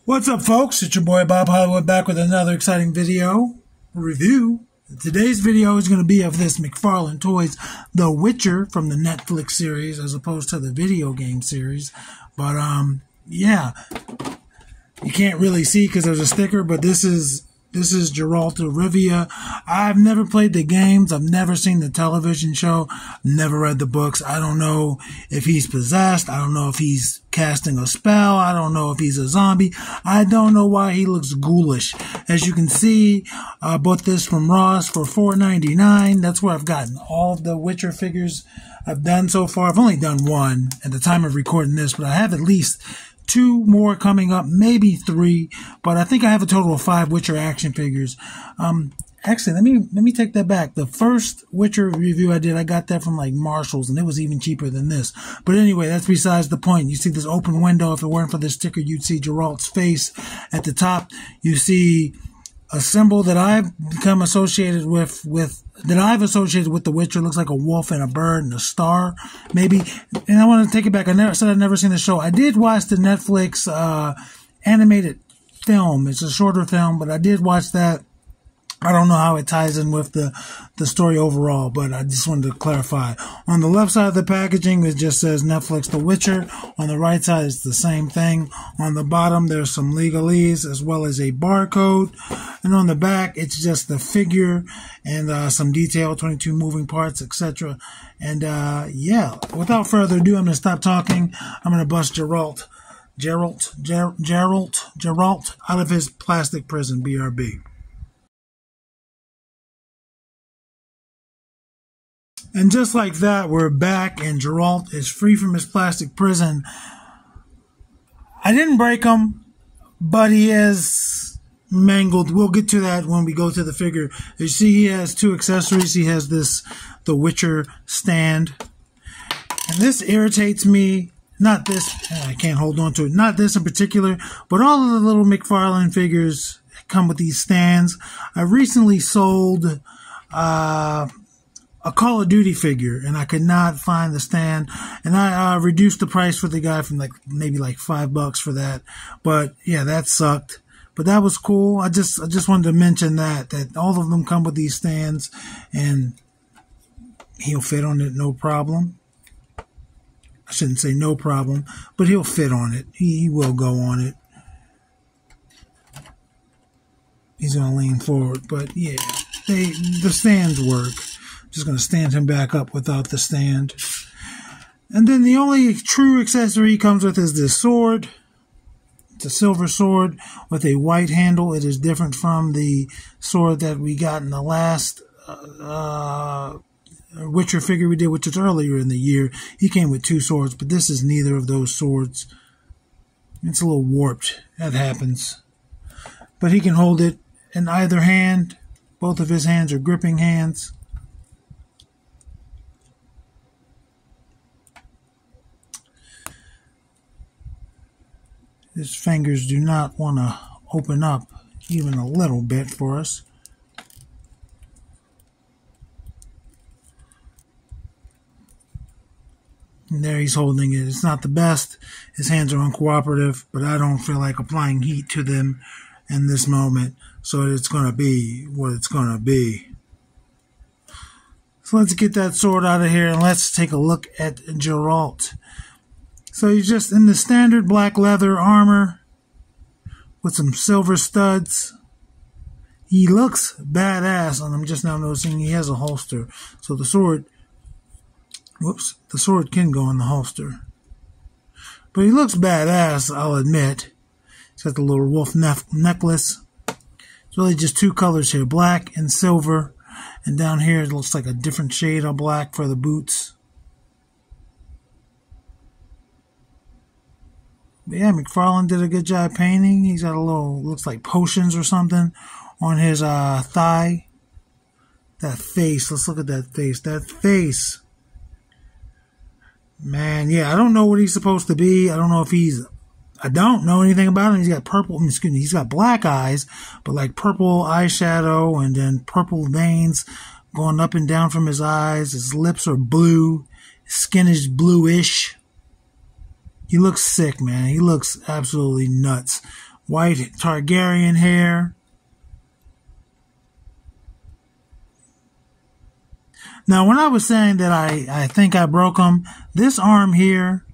What's up, folks? It's your boy Bob Hollywood back with another exciting video review. Today's video is going to be of this McFarlane Toys The Witcher from the Netflix series as opposed to the video game series. But yeah, you can't really see because there's a sticker, but this is Geralt of Rivia. I've never played the games. I've never seen the television show. Never read the books. I don't know if he's possessed. I don't know if he's casting a spell. I don't know if he's a zombie. I don't know why he looks ghoulish. As you can see, I bought this from Ross for $4.99. That's where I've gotten all of the Witcher figures I've done so far. I've only done one at the time of recording this, but I have at least 2 more coming up, maybe 3, but I think I have a total of 5 Witcher action figures. Actually, let me take that back. The first Witcher review I did, I got that from like Marshall's, and it was even cheaper than this. But anyway, that's besides the point. You see this open window. If it weren't for this sticker, you'd see Geralt's face at the top. You see a symbol that I've become associated with The Witcher. It looks like a wolf and a bird and a star, maybe. And I want to take it back. I said I'd never seen the show. I did watch the Netflix animated film. It's a shorter film, but I did watch that. I don't know how it ties in with the story overall, but I just wanted to clarify. On the left side of the packaging, it just says Netflix The Witcher. On the right side, it's the same thing. On the bottom, there's some legalese as well as a barcode. And on the back, it's just the figure and some detail, 22 moving parts, etc. And yeah, without further ado, I'm going to stop talking. I'm going to bust Geralt out of his plastic prison, BRB. And just like that, we're back, and Geralt is free from his plastic prison. I didn't break him, but he is mangled. We'll get to that when we go to the figure. You see, he has 2 accessories. He has the Witcher stand. And this irritates me. Not this. I can't hold on to it. Not this in particular, but all of the little McFarlane figures come with these stands. I recently sold a Call of Duty figure, and I could not find the stand, and I reduced the price for the guy from maybe $5 for that. But yeah, that sucked. But that was cool. I just wanted to mention that all of them come with these stands, and he'll fit on it no problem. I shouldn't say no problem, but he'll fit on it. He will go on it. He's gonna lean forward, but yeah, the stands work. Just going to stand him back up without the stand. And then the only true accessory he comes with is this sword. It's a silver sword with a white handle. It is different from the sword that we got in the last Witcher figure we did, which was earlier in the year. He came with 2 swords, but this is neither of those swords. It's a little warped. That happens. But he can hold it in either hand. Both of his hands are gripping hands. His fingers do not want to open up even a little bit for us. And there he's holding it. It's not the best. His hands are uncooperative, but I don't feel like applying heat to them in this moment. So it's going to be what it's going to be. So let's get that sword out of here and let's take a look at Geralt. So he's just in the standard black leather armor with some silver studs. He looks badass, and I'm just now noticing he has a holster. So the sword can go in the holster. But he looks badass, I'll admit. He's got the little wolf necklace. It's really just 2 colors here, black and silver. And down here it looks like a different shade of black for the boots. But yeah, McFarlane did a good job painting. He's got a little, looks like potions or something on his thigh. That face, let's look at that face. That face. Man, yeah, I don't know what he's supposed to be. I don't know if I don't know anything about him. He's got he's got black eyes, but like purple eyeshadow and then purple veins going up and down from his eyes. His lips are blue. His skin is bluish. He looks sick, man. He looks absolutely nuts white Targaryen hair. Now, when I was saying that I think I broke them, this arm here,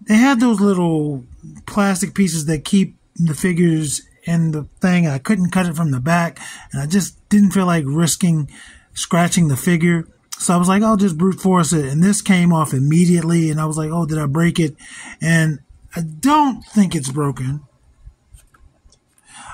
they had those little plastic pieces that keep the figures in the thing. I couldn't cut it from the back, and I just didn't feel like risking scratching the figure. So I was like, I'll just brute force it. And this came off immediately, and I was like, oh, did I break it? And I don't think it's broken.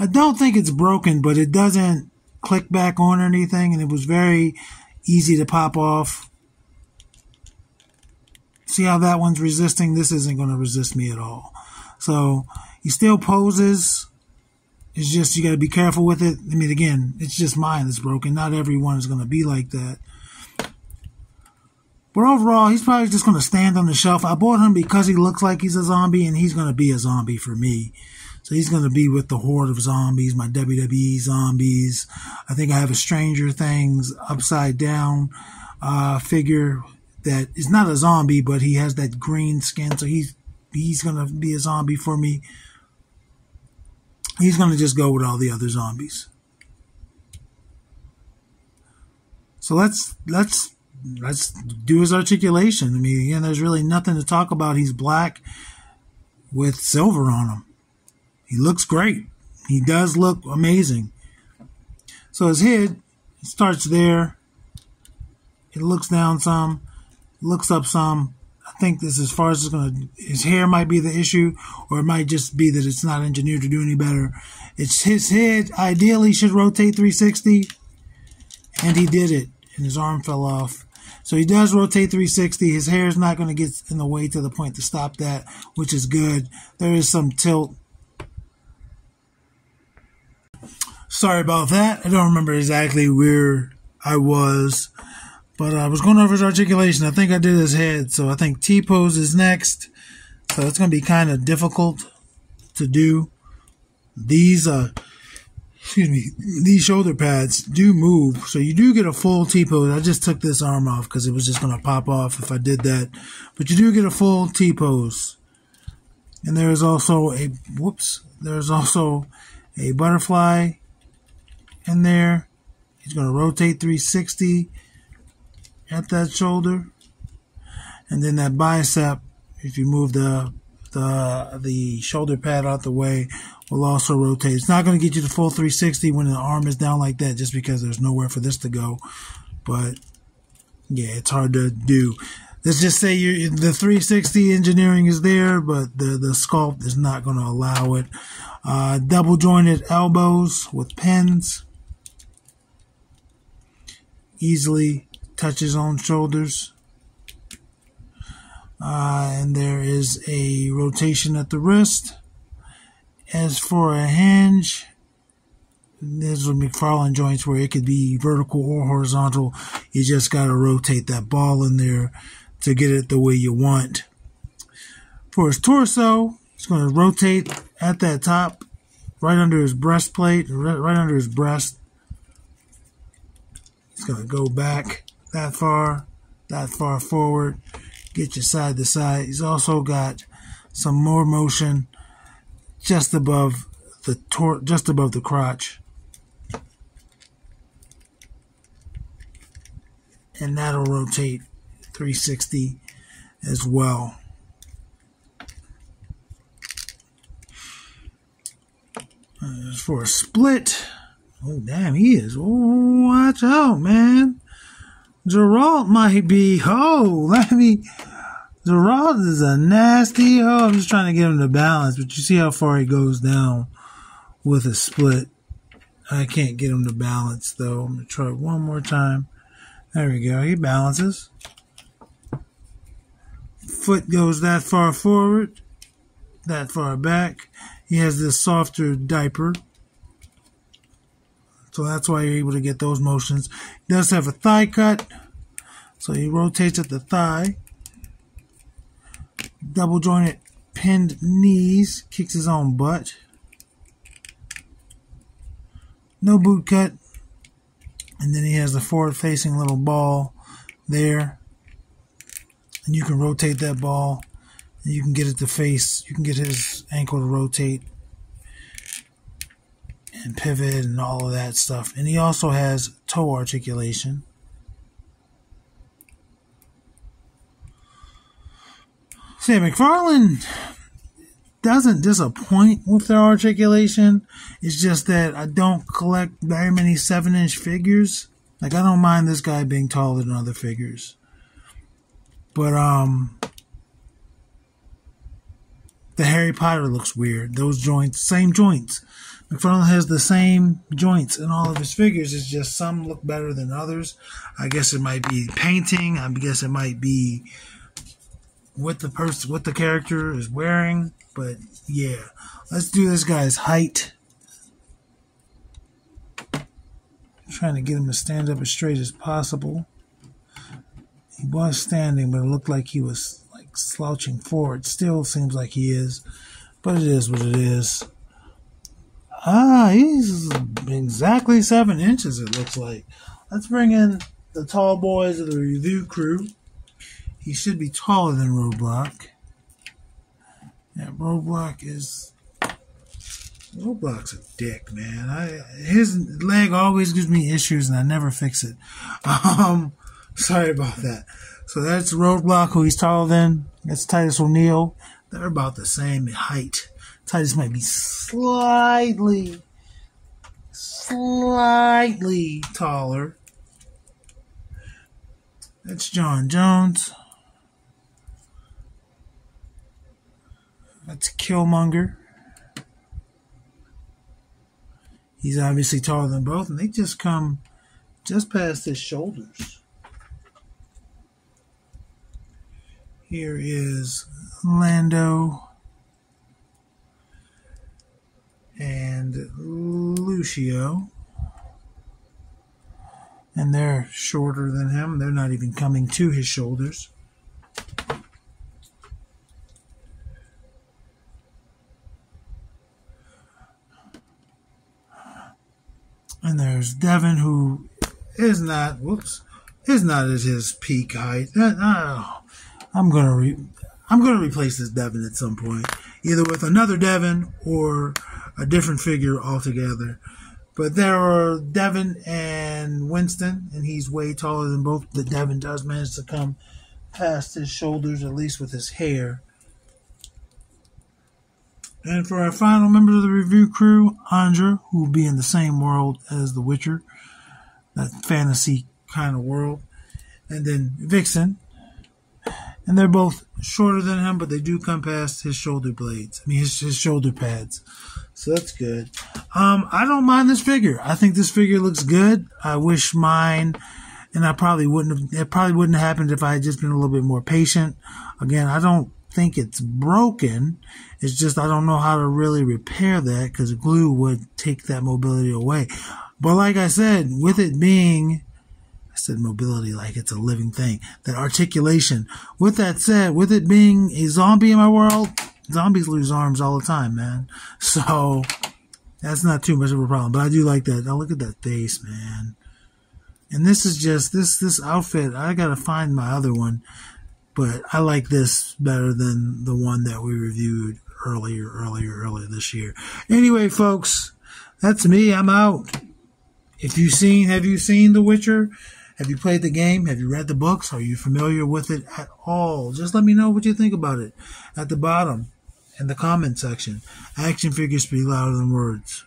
I don't think it's broken, but it doesn't click back on or anything, and it was very easy to pop off. See how that one's resisting? This isn't going to resist me at all. So he still poses. It's just you got to be careful with it. I mean, again, it's just mine that's broken. Not everyone is going to be like that. But overall, he's probably just going to stand on the shelf. I bought him because he looks like he's a zombie, and he's going to be a zombie for me. So he's going to be with the horde of zombies, my WWE zombies. I think I have a Stranger Things upside down figure that is not a zombie, but he has that green skin. So he's going to be a zombie for me. He's going to just go with all the other zombies. So let's do his articulation. I mean, again, there's really nothing to talk about. He's black with silver on him. He looks great. He does look amazing. So his head starts there. It looks down some, looks up some. I think this is as far as it's going to... His hair might be the issue, or it might just be that it's not engineered to do any better. It's his head ideally should rotate 360, and he did it, and his arm fell off. So he does rotate 360. His hair is not going to get in the way to the point to stop that, which is good. There is some tilt. Sorry about that. I don't remember exactly where I was, but I was going over his articulation. I think I did his head, so I think T-pose is next. So it's going to be kind of difficult to do. These these shoulder pads do move, so you do get a full T-pose. I just took this arm off because it was just going to pop off if I did that. But you do get a full T-pose. And there is also a, there's also a butterfly in there. He's going to rotate 360 at that shoulder. And then that bicep, if you move the shoulder pad out the way, will also rotate. It's not going to get you the full 360 when the arm is down like that, just because there's nowhere for this to go. But yeah, it's hard to do. Let's just say the 360 engineering is there, but the sculpt is not going to allow it. Double jointed elbows with pins. Easily touch his own shoulders. And there is a rotation at the wrist. As for a hinge, there's a McFarlane joints where it could be vertical or horizontal. You just got to rotate that ball in there to get it the way you want. For his torso, it's going to rotate at that top, right under his breastplate, right under his breast. It's going to go back that far forward, get you side to side. He's also got some more motion just above the crotch, and that'll rotate 360 as well. As for a split, oh damn, he is. Oh, watch out, man. Geralt might be. Geralt is a nasty. Oh, I'm just trying to get him to balance, but you see how far he goes down with a split. I can't get him to balance though. I'm gonna try one more time. There we go. He balances. Foot goes that far forward, that far back. He has this softer diaper, so that's why you're able to get those motions. He does have a thigh cut, so he rotates at the thigh. Double jointed pinned knees, kicks his own butt. No boot cut. And then he has the forward facing little ball there. And you can rotate that ball. And you can get it to face. You can get his ankle to rotate and pivot and all of that stuff. And he also has toe articulation. See, McFarlane doesn't disappoint with their articulation. It's just that I don't collect very many 7-inch figures. Like, I don't mind this guy being taller than other figures. But, the Harry Potter looks weird. Those joints, same joints. McFarlane has the same joints in all of his figures. It's just some look better than others. I guess it might be painting. I guess it might be what the character is wearing. But yeah, let's do this guy's height. I'm trying to get him to stand up as straight as possible. He was standing, but it looked like he was like slouching forward. Still seems like he is, but it is what it is. He's exactly 7 inches, it looks like. Let's bring in the tall boys of the review crew. He should be taller than Roadblock. Yeah, Roadblock's a dick, man. His leg always gives me issues, and I never fix it. Sorry about that. So that's Roadblock, who he's taller than. That's Titus O'Neil. They're about the same in height. Titus might be slightly taller. That's John Jones. That's Killmonger. He's obviously taller than both, and they just come just past his shoulders. Here is Lando and Lucio. And they're shorter than him. They're not even coming to his shoulders. And there's Devin, who is not at his peak height. I'm gonna replace this Devin at some point, either with another Devin or a different figure altogether. But there are Devin and Winston, and he's way taller than both. The Devin does manage to come past his shoulders, at least with his hair. And for our final member of the review crew, Andra, who will be in the same world as The Witcher, that fantasy kind of world. And then Vixen. And they're both shorter than him, but they do come past his shoulder blades. I mean, his shoulder pads. So that's good. I don't mind this figure. I think this figure looks good. I wish mine, and it probably wouldn't have happened if I had just been a little bit more patient. Again, I don't think it's broken. It's just I don't know how to really repair that, because glue would take that mobility away. But like I said, with it being, I said mobility like it's a living thing, that articulation. With that said, with it being a zombie in my world, zombies lose arms all the time, man. So that's not too much of a problem. But I do like that. Now look at that face, man. And this is just this outfit. I gotta find my other one, but I like this better than the one that we reviewed earlier this year. Anyway, folks, that's me. I'm out. Have you seen The Witcher? Have you played the game? Have you read the books? Are you familiar with it at all? Just let me know what you think about it at the bottom in the comment section. Action figures speak louder than words.